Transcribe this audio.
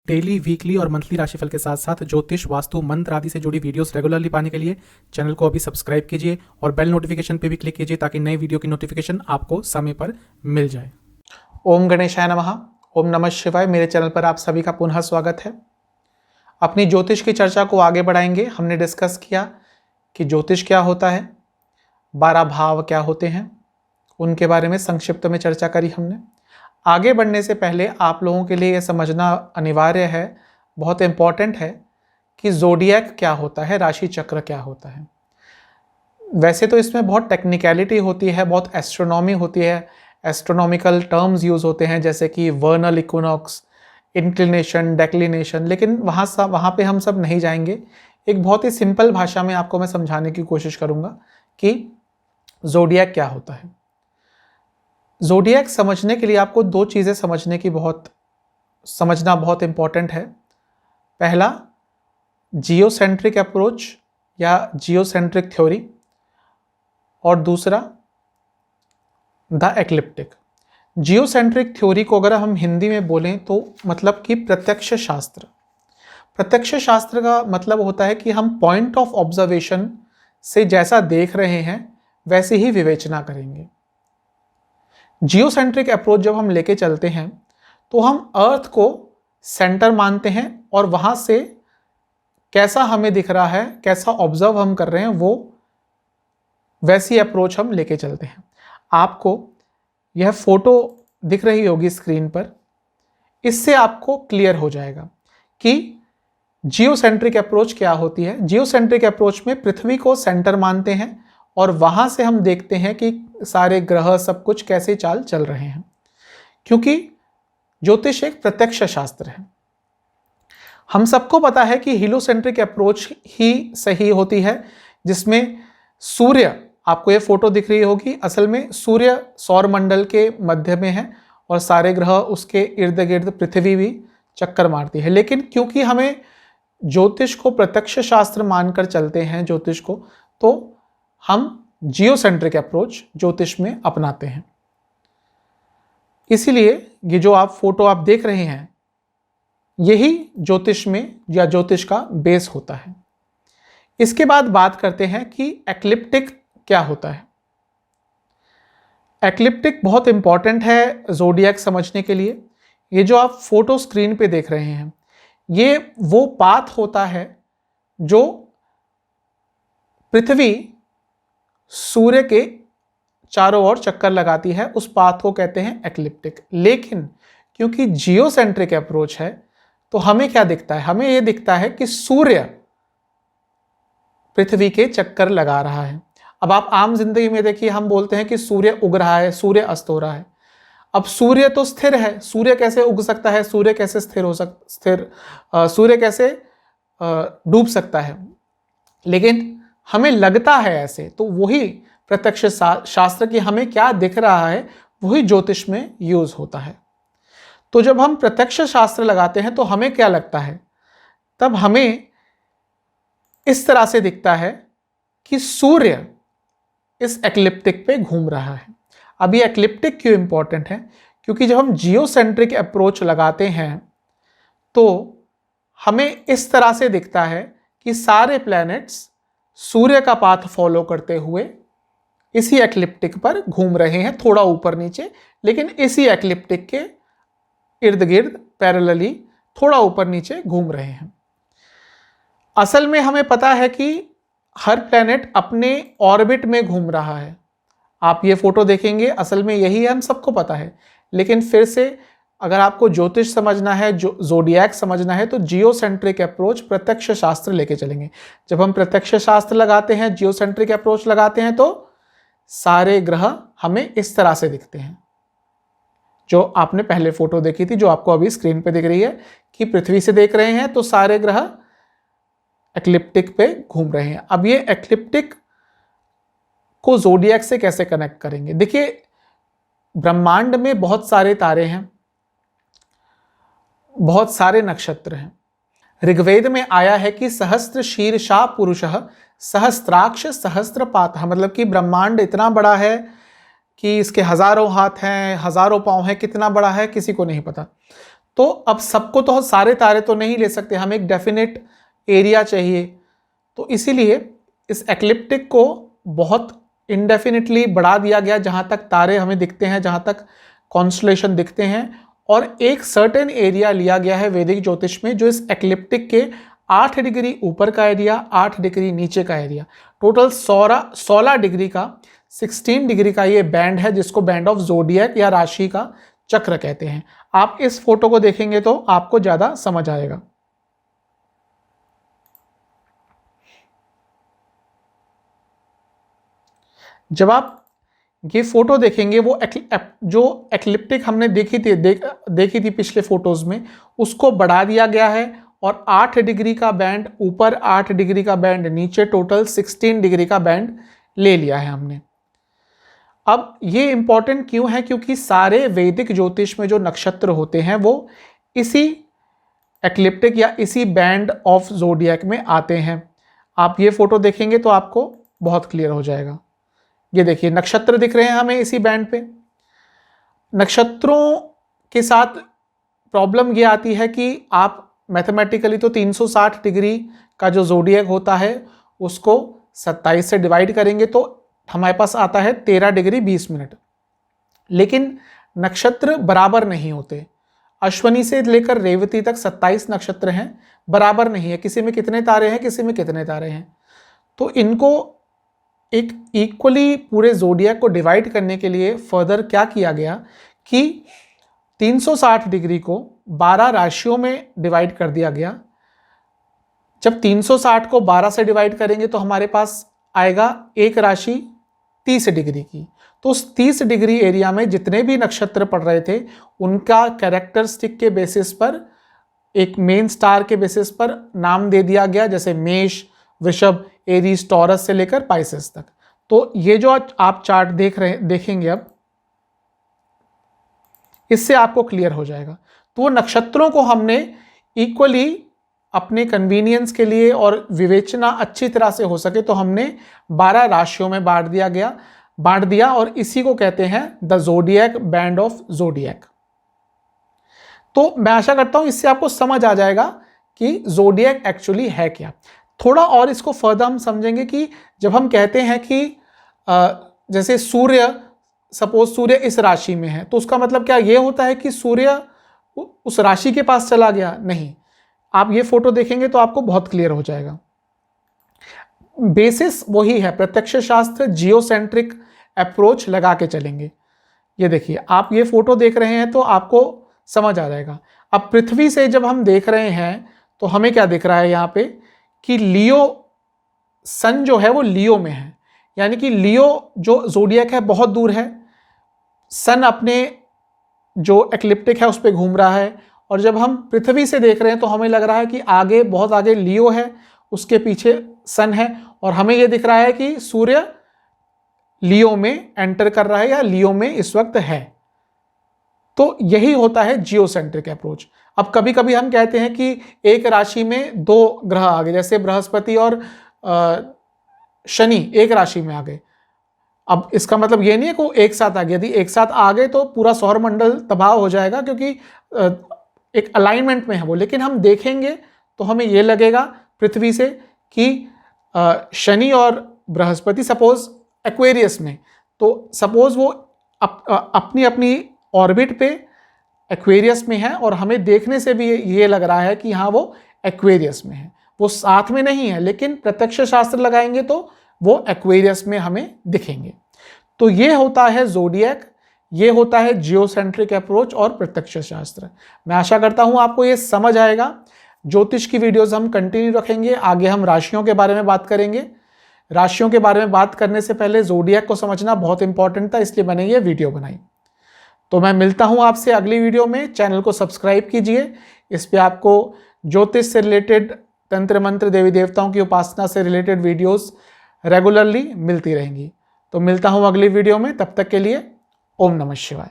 Daily, weekly और monthly राशिफल के साथ साथ ज्योतिष, वास्तु, मंत्र आदि से जुड़ी वीडियोस रेगुलरली पाने के लिए चैनल को अभी सब्सक्राइब कीजिए और बेल नोटिफिकेशन पे भी क्लिक कीजिए ताकि नई वीडियो की नोटिफिकेशन आपको समय पर मिल जाए। ओम गणेशाय नमः। ओम नमः शिवाय। मेरे चैनल पर आप सभी का पुनः स्वागत है। अपनी ज्योतिष की चर्चा को आगे बढ़ाएंगे। हमने डिस्कस किया कि ज्योतिष क्या होता है, 12 भाव क्या होते हैं, उनके बारे में संक्षिप्त में चर्चा करी हमने। आगे बढ़ने से पहले आप लोगों के लिए यह समझना अनिवार्य है, बहुत इंपॉर्टेंट है कि ज़ोडिएक क्या होता है, राशि चक्र क्या होता है। वैसे तो इसमें बहुत टेक्निकलिटी होती है, बहुत एस्ट्रोनॉमी होती है, एस्ट्रोनॉमिकल टर्म्स यूज़ होते हैं जैसे कि वर्नल इक्विनॉक्स, इंक्लिनेशन, डेक्लिनेशन, लेकिन वहाँ पे हम सब नहीं जाएंगे। एक बहुत ही सिंपल भाषा में आपको मैं समझाने की कोशिश करूँगा कि ज़ोडिएक क्या होता है। ज़ोडिएक समझने के लिए आपको दो चीज़ें समझना बहुत इम्पॉर्टेंट है। पहला, जियोसेंट्रिक अप्रोच या जियोसेंट्रिक थ्योरी, और दूसरा द एक्लिप्टिक। जियोसेंट्रिक थ्योरी को अगर हम हिंदी में बोलें तो मतलब कि प्रत्यक्ष शास्त्र। प्रत्यक्ष शास्त्र का मतलब होता है कि हम पॉइंट ऑफ ऑब्जर्वेशन से जैसा देख रहे हैं वैसे ही विवेचना करेंगे। जियोसेंट्रिक अप्रोच जब हम लेके चलते हैं तो हम अर्थ को सेंटर मानते हैं और वहां से कैसा हमें दिख रहा है, कैसा ऑब्जर्व हम कर रहे हैं, वो वैसी अप्रोच हम लेके चलते हैं। आपको यह फोटो दिख रही होगी स्क्रीन पर, इससे आपको क्लियर हो जाएगा कि जियोसेंट्रिक अप्रोच क्या होती है। जियोसेंट्रिक अप्रोच में पृथ्वी को सेंटर मानते हैं और वहां से हम देखते हैं कि सारे ग्रह सब कुछ कैसे चाल चल रहे हैं, क्योंकि ज्योतिष एक प्रत्यक्ष शास्त्र है। हम सबको पता है कि हीलियोसेंट्रिक अप्रोच ही सही होती है, जिसमें सूर्य, आपको ये फोटो दिख रही होगी, असल में सूर्य सौर मंडल के मध्य में है और सारे ग्रह उसके इर्द गिर्द, पृथ्वी भी चक्कर मारती है। लेकिन क्योंकि हमें ज्योतिष को प्रत्यक्ष शास्त्र मानकर चलते हैं ज्योतिष को, तो हम जियोसेंट्रिक अप्रोच ज्योतिष में अपनाते हैं। इसीलिए ये जो फोटो आप देख रहे हैं, यही ज्योतिष में या ज्योतिष का बेस होता है। इसके बाद बात करते हैं कि एक्लिप्टिक क्या होता है। एक्लिप्टिक बहुत इंपॉर्टेंट है ज़ोडिएक समझने के लिए। ये जो आप फोटो स्क्रीन पे देख रहे हैं, ये वो पाथ होता है जो पृथ्वी सूर्य के चारों ओर चक्कर लगाती है, उस पाथ को कहते हैं एक्लिप्टिक। लेकिन क्योंकि जियोसेंट्रिक अप्रोच है तो हमें क्या दिखता है, हमें यह दिखता है कि सूर्य पृथ्वी के चक्कर लगा रहा है। अब आप आम जिंदगी में देखिए, हम बोलते हैं कि सूर्य उग रहा है, सूर्य अस्त हो रहा है। अब सूर्य तो स्थिर है, सूर्य कैसे उग सकता है, सूर्य कैसे सूर्य कैसे डूब सकता है। लेकिन हमें लगता है ऐसे, तो वही प्रत्यक्ष शास्त्र की हमें क्या दिख रहा है वही ज्योतिष में यूज होता है। तो जब हम प्रत्यक्ष शास्त्र लगाते हैं तो हमें क्या लगता है, तब हमें इस तरह से दिखता है कि सूर्य इस एक्लिप्टिक पे घूम रहा है। अब ये एक्लिप्टिक क्यों इंपॉर्टेंट है, क्योंकि जब हम जियोसेंट्रिक अप्रोच लगाते हैं तो हमें इस तरह से दिखता है कि सारे प्लैनेट्स सूर्य का पाथ फॉलो करते हुए इसी एक्लिप्टिक पर घूम रहे हैं, थोड़ा ऊपर नीचे, लेकिन इसी एक्लिप्टिक के इर्द गिर्द पैरेलली थोड़ा ऊपर नीचे घूम रहे हैं। असल में हमें पता है कि हर प्लैनेट अपने ऑर्बिट में घूम रहा है। आप ये फोटो देखेंगे, असल में यही है, हम सबको पता है। लेकिन फिर से अगर आपको ज्योतिष समझना है, ज़ोडिएक समझना है, तो जियोसेंट्रिक अप्रोच प्रत्यक्ष शास्त्र लेके चलेंगे। जब हम प्रत्यक्ष शास्त्र लगाते हैं, जियोसेंट्रिक अप्रोच लगाते हैं, तो सारे ग्रह हमें इस तरह से दिखते हैं जो आपने पहले फोटो देखी थी, जो आपको अभी स्क्रीन पे दिख रही है कि पृथ्वी से देख रहे हैं तो सारे ग्रह एक्लिप्टिक पे घूम रहे हैं। अब ये एक्लिप्टिक को ज़ोडिएक से कैसे कनेक्ट करेंगे। देखिए, ब्रह्मांड में बहुत सारे तारे हैं, बहुत सारे नक्षत्र हैं। ऋग्वेद में आया है कि सहस्त्र शीर्षा पुरुषः सहस्त्राक्ष सहस्त्रपातः, मतलब कि ब्रह्मांड इतना बड़ा है कि इसके हजारों हाथ हैं, हजारों पांव हैं, कितना बड़ा है किसी को नहीं पता। तो अब सबको तो सारे तारे तो नहीं ले सकते, हमें एक डेफिनेट एरिया चाहिए। तो इसीलिए इस एक्लिप्टिक को बहुत इंडेफिनिटली बढ़ा दिया गया, जहाँ तक तारे हमें दिखते हैं, जहाँ तक कॉन्स्टलेशन दिखते हैं, और एक सर्टेन एरिया लिया गया है वैदिक ज्योतिष में जो इस एक्लिप्टिक के 8 डिग्री ऊपर का एरिया, 8 डिग्री नीचे का एरिया, टोटल 16 डिग्री का, 16 डिग्री का ये बैंड है जिसको बैंड ऑफ ज़ोडिएक या राशि का चक्र कहते हैं। आप इस फोटो को देखेंगे तो आपको ज़्यादा समझ आएगा। जब आप ये फोटो देखेंगे, वो जो एक्लिप्टिक हमने देखी थी पिछले फोटोज में, उसको बढ़ा दिया गया है और 8 डिग्री का बैंड ऊपर, 8 डिग्री का बैंड नीचे, टोटल 16 डिग्री का बैंड ले लिया है हमने। अब ये इंपॉर्टेंट क्यों है? क्योंकि सारे वैदिक ज्योतिष में जो नक्षत्र होते हैं वो इसी एक्लिप्टिक या इसी बैंड ऑफ ज़ोडिएक में आते हैं। आप ये फोटो देखेंगे तो आपको बहुत क्लियर हो जाएगा। ये देखिए नक्षत्र दिख रहे हैं हमें इसी बैंड पे। नक्षत्रों के साथ प्रॉब्लम ये आती है कि आप मैथमेटिकली तो 360 डिग्री का जो ज़ोडिएक होता है उसको 27 से डिवाइड करेंगे तो हमारे पास आता है 13 डिग्री 20 मिनट। लेकिन नक्षत्र बराबर नहीं होते। अश्वनी से लेकर रेवती तक 27 नक्षत्र हैं, बराबर नहीं है, किसी में कितने तारे हैं, किसी में कितने तारे हैं। तो इनको एक इक्वली पूरे ज़ोडिएक को डिवाइड करने के लिए फर्दर क्या किया गया कि 360 डिग्री को 12 राशियों में डिवाइड कर दिया गया। जब 360 को 12 से डिवाइड करेंगे तो हमारे पास आएगा एक राशि 30 डिग्री की। तो उस 30 डिग्री एरिया में जितने भी नक्षत्र पड़ रहे थे उनका कैरेक्टरिस्टिक के बेसिस पर, एक मेन स्टार के बेसिस पर नाम दे दिया गया, जैसे मेष, वृषभ, एरीज, टॉरस से लेकर पाइसेस तक। तो ये जो आप चार्ट देखेंगे अब, इससे आपको क्लियर हो जाएगा। तो वो नक्षत्रों को हमने इक्वली अपने कन्वीनियंस के लिए और विवेचना अच्छी तरह से हो सके तो हमने 12 राशियों में बांट दिया और इसी को कहते हैं the zodiac, band of zodiac. तो मैं आशा करता हूं इससे आपको समझ आ जाएगा कि ज़ोडिएक एक्चुअली है क्या। थोड़ा और इसको फर्दर हम समझेंगे कि जब हम कहते हैं कि जैसे सूर्य, सपोज सूर्य इस राशि में है, तो उसका मतलब क्या ये होता है कि सूर्य उस राशि के पास चला गया? नहीं। आप ये फोटो देखेंगे तो आपको बहुत क्लियर हो जाएगा। बेसिस वही है, प्रत्यक्ष शास्त्र जियोसेंट्रिक अप्रोच लगा के चलेंगे। ये देखिए आप ये फोटो देख रहे हैं तो आपको समझ आ जाएगा। अब पृथ्वी से जब हम देख रहे हैं तो हमें क्या दिख रहा है यहाँ पे कि लियो, सन जो है वो लियो में है, यानी कि लियो जो ज़ोडिएक है बहुत दूर है, सन अपने जो एक्लिप्टिक है उस पर घूम रहा है, और जब हम पृथ्वी से देख रहे हैं तो हमें लग रहा है कि आगे, बहुत आगे लियो है, उसके पीछे सन है, और हमें यह दिख रहा है कि सूर्य लियो में एंटर कर रहा है या लियो में इस वक्त है। तो यही होता है जियोसेंट्रिक अप्रोच। अब कभी कभी हम कहते हैं कि एक राशि में 2 ग्रह आ गए, जैसे बृहस्पति और शनि एक राशि में आ गए। अब इसका मतलब ये नहीं है कि वो एक साथ आ गए। यदि एक साथ आ गए तो पूरा सौरमंडल तबाह हो जाएगा, क्योंकि एक अलाइनमेंट में है वो। लेकिन हम देखेंगे तो हमें ये लगेगा पृथ्वी से कि शनि और बृहस्पति सपोज एक्वेरियस में, तो सपोज वो अपनी अपनी ऑर्बिट पे एक्वेरियस में है, और हमें देखने से भी ये लग रहा है कि हाँ वो एक्वेरियस में है। वो साथ में नहीं है, लेकिन प्रत्यक्ष शास्त्र लगाएंगे तो वो एक्वेरियस में हमें दिखेंगे। तो ये होता है ज़ोडिएक, ये होता है जियोसेंट्रिक अप्रोच और प्रत्यक्ष शास्त्र। मैं आशा करता हूँ आपको ये समझ आएगा। ज्योतिष की वीडियोस हम कंटिन्यू रखेंगे। आगे हम राशियों के बारे में बात करेंगे। राशियों के बारे में बात करने से पहले ज़ोडिएक को समझना बहुत इंपॉर्टेंट था, इसलिए मैंने ये वीडियो बनाई। तो मैं मिलता हूँ आपसे अगली वीडियो में। चैनल को सब्सक्राइब कीजिए, इस पर आपको ज्योतिष से रिलेटेड, तंत्र मंत्र, देवी देवताओं की उपासना से रिलेटेड वीडियोस रेगुलरली मिलती रहेंगी। तो मिलता हूँ अगली वीडियो में, तब तक के लिए ओम नमः शिवाय।